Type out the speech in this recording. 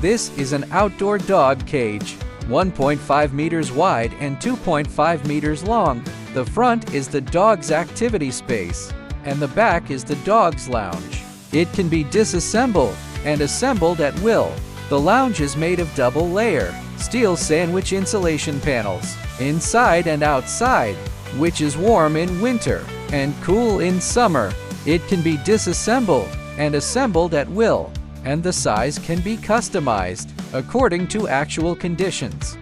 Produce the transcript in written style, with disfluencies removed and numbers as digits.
This is an outdoor dog cage, 1.5 meters wide and 2.5 meters long. The front is the dog's activity space, and the back is the dog's lounge. It can be disassembled and assembled at will. The lounge is made of double-layer steel sandwich insulation panels, inside and outside, which is warm in winter and cool in summer. It can be disassembled and assembled at will, and the size can be customized according to actual conditions.